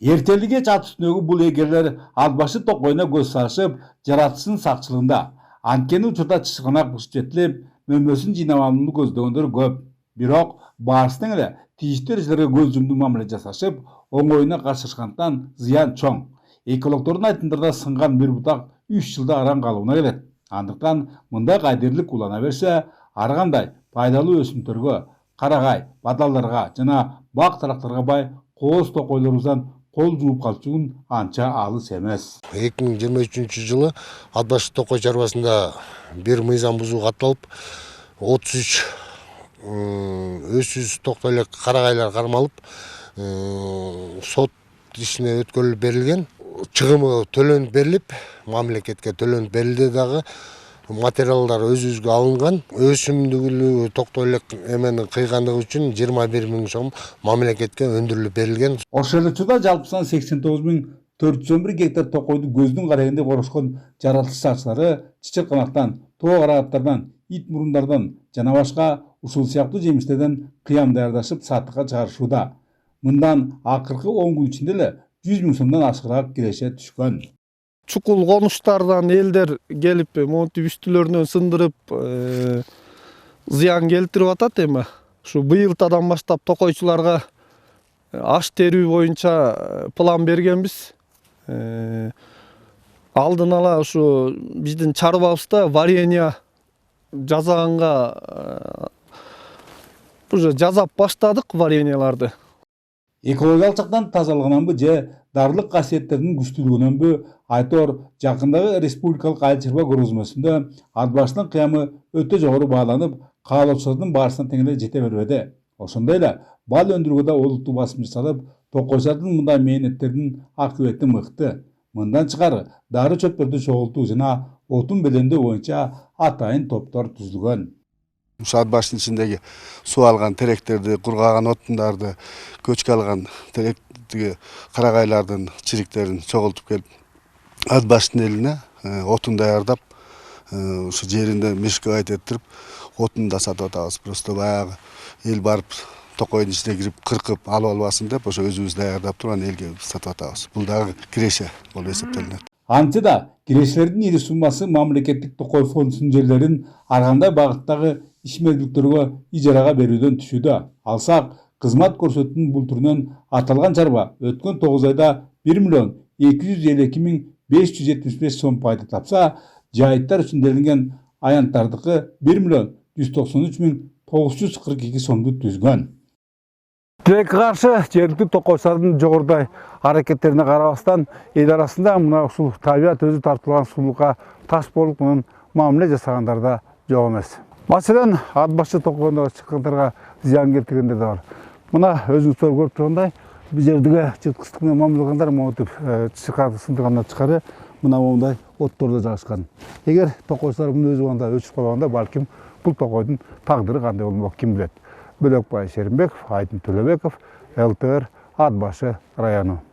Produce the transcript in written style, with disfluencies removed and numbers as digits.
Эртелиге чат үстүндөгү бул эгерлер Албашы токойуна көз салышып, жаратылыштын сакчылыгында анткени учурда чычканак бушуп жетилип, мөмөсүн жыйнабанууну көздөгөндөр көп. Бирок баарысынан эле тийиштүү эрежелерге көз жумду мамиле жасашып, оңоюна качышкандыктан зыян чоң. Экологдордун айтымдарында сынган бир бутак 3 жылда араң калууна келет. Андыктан мындай кайдерлик улана берсе, ар кандай пайдалуу өсүмдөргө, карагай, бадалдарга жана бак тарактарга бай кооз токойлорубуздан кол жууп калчугун анча алыс эмес. 2023 жылы Атбаш токой чарбасында бир мыйзам бузуу катталып, 33 өсүз токтойлек карагайлар кармалып, сот ишине өткөрүлүп берилген. Чыгымы төлөнүп берилип, мамлекетке төлөнүп берилди дагы. Материалдар өзүбүзгө алынган. Өсүмдүгү токтойлек эмени кыйгандыгы үчүн 21 000 сом мамлекетке өндүрүлүп берилген. Ошол эле учурда жалпысынан 89.411 гектар токойду көздүн карегинде корушкон жаратылыш сакчылары чычырканактан, тоо карагаттардан, ит мурундардан жана башка ушул сыяктуу жемиштерден кыям даярдашып сатыкка чыгарышууда. Мындан акыркы 10 күн ичинде эле 100 000 сомдон ашыгыраак киреше түшкөн. Чукул конуштардан элдер келип, монтип үстүлөрүнөн сындырып, зыян келтирип атат эми. Ушу быйылтадан баштап токойчуларга аш терүү боюнча план бергенбиз. Алдын ала ушу биздин чарбабызда варенье жасаганга уже жасап баштадык вареньеларды. Экологиялык жактан тазалыгынанбы же дарылык касиеттеринин күчтүүлүгүнөнбү айтор жакындагы республикалык айыл чарба көргөзмөсүндө Атбаштын кыямы өтө жогору бааланып, каалоочулардын баарысына тең эле жете бербеди. Ошондой эле бал өндүрүүгө да олуттуу басым жасалып, токойчулардын мындай мээнеттеринин акыбети мыкты. Мындан тышкары дары чөптөрдү чогултуу жана отун белемдөө боюнча атайын топтор түзүлгөн. Атбаштын ичиндеги суу алган теректерди, кургаган отундарды, көчкө алган теректиги карагайлардын чириктерин чогултуп келип, Атбаштын элине отун даярдап, ушу жеринде мешкебайт этирип, отун да сатып атабыз. Просто баягы эл барып токойдун ичине кирип кыркып алып албасын деп, ошо өзүбүз даярдап турган элге сатып атабыз. Бул дагы киреше болуп эсептелинет. Антсе да кирешелердин ири суммасы мамлекеттик токой фондунун жерлерин ар кандай багыттагы ишмердүүлүктөргө ижарага берүүдөн түшүүдө. Алсак, кызмат көрсөтүүнүн бул түрүнөн аталган чарба өткөн 9 айда 1.252.575 сом пайда тапса, жайыттар үчүн делинген аянттардыкы 1.193.942 сомду түзгөн. Тилекке каршы жергиликтүү токойчулардын жогорудай аракеттерине карабастан эл арасында мына ушул табият өзү тартылган сулукка таш болуп мунун мамиле жасагандар да жок эмес. Маселен, Атбашы токойуна чыккандарга зыян келтиргендер да бар. Мына өзүңүздөр көрүп тургандай, бул жердеги жырткычтык менен мамиле кылгандар монтип чыкарды сындыргандан тышкары мына мондай оттордо жайгашкан. Эгер токойчулар муну өз убагында өчүп калганда, балким бул токойдун тагдыры кандай болмок ким билет. Бөлөкбай Шеримбеков, Айдын Төлөбеков, ЛТР, Атбашы району.